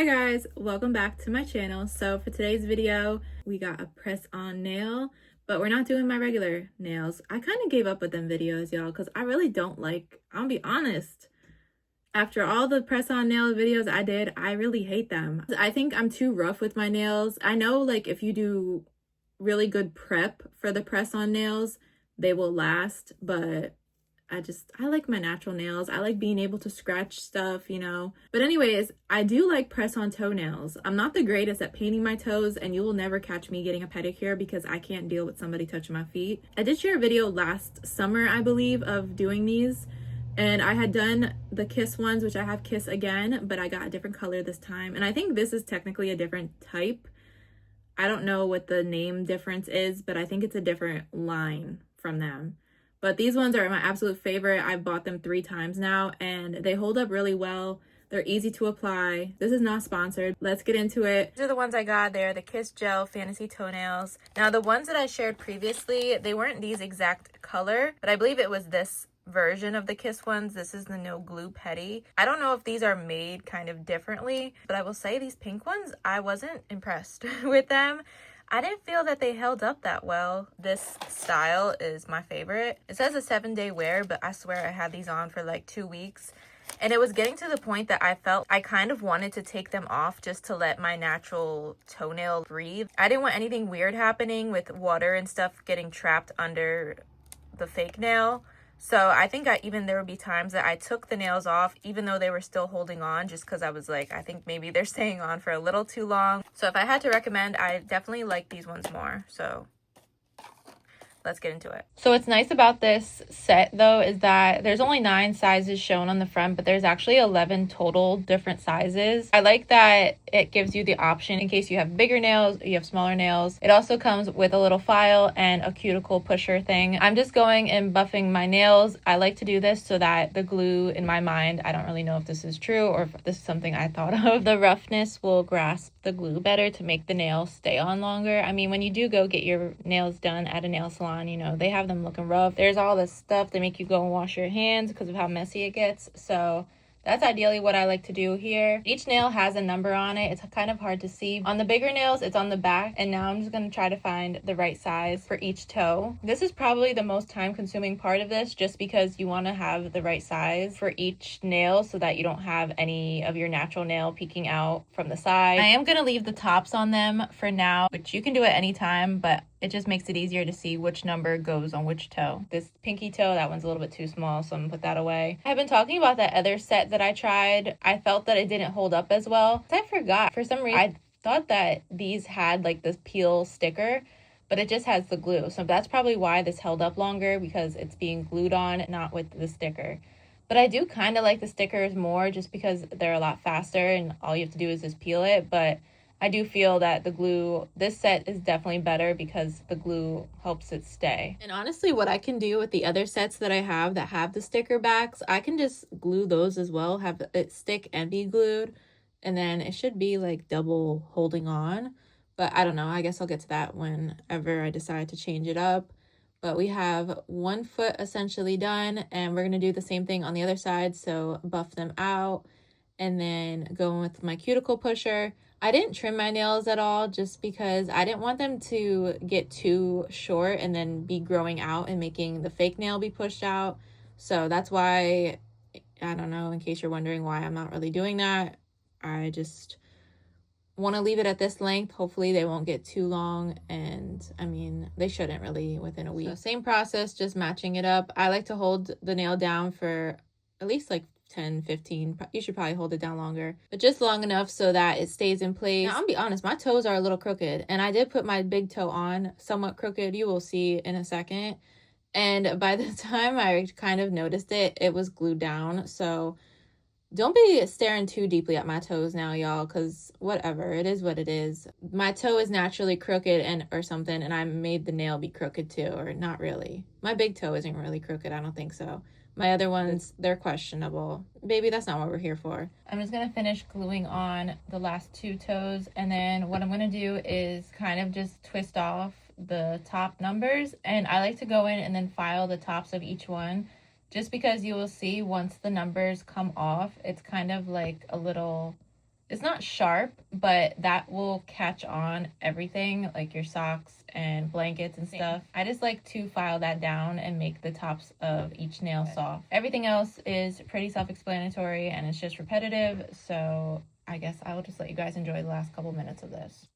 Hi guys, welcome back to my channel. So for today's video, we got a press-on nail, but we're not doing my regular nails. I kind of gave up with them videos, y'all, because I really don't like, I'll be honest. After all the press-on nail videos I did, I really hate them. I think I'm too rough with my nails. I know like if you do really good prep for the press-on nails, they will last, but I like my natural nails. I like being able to scratch stuff, you know. But anyways, I do like press-on toenails. I'm not the greatest at painting my toes, and you will never catch me getting a pedicure because I can't deal with somebody touching my feet. I did share a video last summer, I believe, of doing these. And I had done the Kiss ones, which I have Kiss again, but I got a different color this time. And I think this is technically a different type. I don't know what the name difference is, but I think it's a different line from them. But these ones are my absolute favorite. I've bought them 3 times now and they hold up really well. They're easy to apply. This is not sponsored. Let's get into it. These are the ones I got. They're the Kiss Gel Fantasy Toenails. Now the ones that I shared previously, they weren't these exact color, but I believe it was this version of the Kiss ones. This is the no glue petty. I don't know if these are made kind of differently, but I will say these pink ones, I wasn't impressed with them. I didn't feel that they held up that well. This style is my favorite. It says a 7-day wear, but I swear I had these on for like 2 weeks. And it was getting to the point that I felt I kind of wanted to take them off just to let my natural toenail breathe. I didn't want anything weird happening with water and stuff getting trapped under the fake nail. So I think there would be times that I took the nails off even though they were still holding on, just because I was like, I think maybe they're staying on for a little too long. So if I had to recommend, I definitely like these ones more. So let's get into it. So what's nice about this set though is that there's only 9 sizes shown on the front, but there's actually 11 total different sizes. I like that it gives you the option in case you have bigger nails, you have smaller nails. It also comes with a little file and a cuticle pusher thing. I'm just going and buffing my nails. I like to do this so that the glue, in my mind, I don't really know if this is true or if this is something I thought of, the roughness will grasp the glue better to make the nail stay on longer. I mean, when you do go get your nails done at a nail salon, you know, they have them looking rough. There's all this stuff that make you go and wash your hands because of how messy it gets. So that's ideally what I like to do here. Each nail has a number on it. It's kind of hard to see. On the bigger nails, it's on the back. And now I'm just going to try to find the right size for each toe. This is probably the most time-consuming part of this, just because you want to have the right size for each nail so that you don't have any of your natural nail peeking out from the side. I am going to leave the tops on them for now, which you can do at any time, but it just makes it easier to see which number goes on which toe. This pinky toe, that one's a little bit too small, so I'm gonna put that away. I've been talking about that other set that I tried. I felt that it didn't hold up as well. I forgot. For some reason, I thought that these had like this peel sticker, but it just has the glue. So that's probably why this held up longer, because it's being glued on, not with the sticker. But I do kind of like the stickers more just because they're a lot faster and all you have to do is just peel it. But I do feel that the glue, this set is definitely better because the glue helps it stay. And honestly, what I can do with the other sets that I have that have the sticker backs, I can just glue those as well, have it stick and be glued, and then it should be like double holding on. But I don't know, I guess I'll get to that whenever I decide to change it up. But we have 1 foot essentially done, and we're going to do the same thing on the other side. So buff them out and then go with my cuticle pusher. I didn't trim my nails at all just because I didn't want them to get too short and then be growing out and making the fake nail be pushed out. So that's why, I don't know, in case you're wondering why I'm not really doing that, I just want to leave it at this length. Hopefully they won't get too long, and I mean, they shouldn't really within a week. So same process, just matching it up. I like to hold the nail down for at least like 10, 15. You should probably hold it down longer, but just long enough so that it stays in place. Now, I'll be honest, my toes are a little crooked, and I did put my big toe on somewhat crooked. You will see in a second. And by the time I kind of noticed it, it was glued down. So don't be staring too deeply at my toes now, y'all, because whatever, it is what it is. My toe is naturally crooked or something, and I made the nail be crooked too, or not really. My big toe isn't really crooked, I don't think so. My other ones, they're questionable. Baby, that's not what we're here for. I'm just going to finish gluing on the last 2 toes. And then what I'm going to do is kind of just twist off the top numbers. And I like to go in and then file the tops of each one. Just because you will see once the numbers come off, it's kind of like a little it's not sharp, but that will catch on everything, like your socks and blankets and stuff. I just like to file that down and make the tops of each nail soft. Everything else is pretty self-explanatory and it's just repetitive, so I guess I will just let you guys enjoy the last couple minutes of this.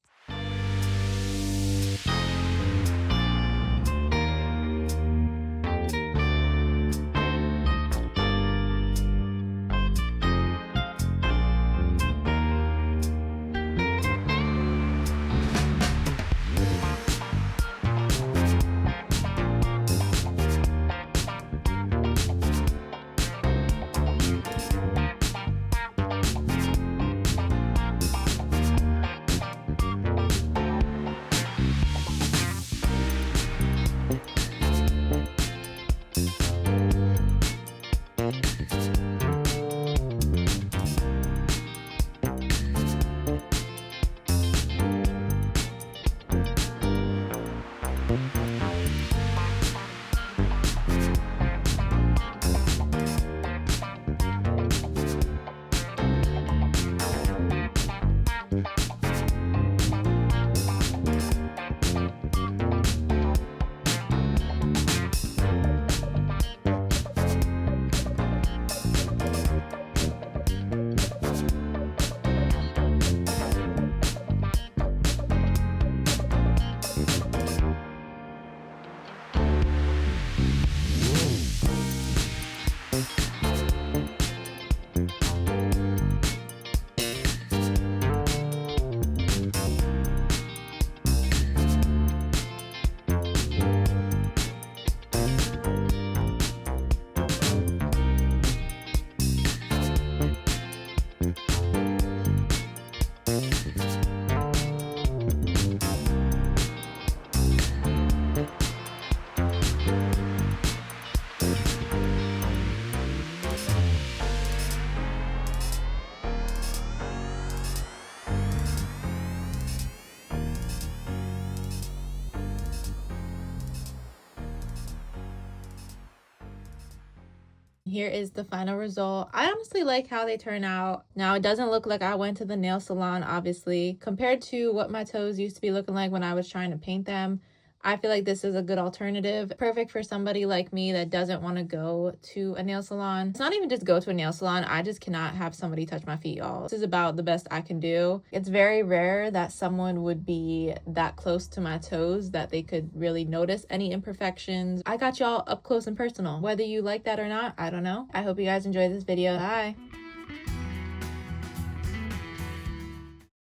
Here is the final result. I honestly like how they turn out. Now, it doesn't look like I went to the nail salon, obviously. Compared to what my toes used to be looking like when I was trying to paint them, I feel like this is a good alternative. Perfect for somebody like me that doesn't want to go to a nail salon. It's not even just go to a nail salon. I just cannot have somebody touch my feet, y'all. This is about the best I can do. It's very rare that someone would be that close to my toes that they could really notice any imperfections. I got y'all up close and personal. Whether you like that or not, I don't know. I hope you guys enjoyed this video. Bye.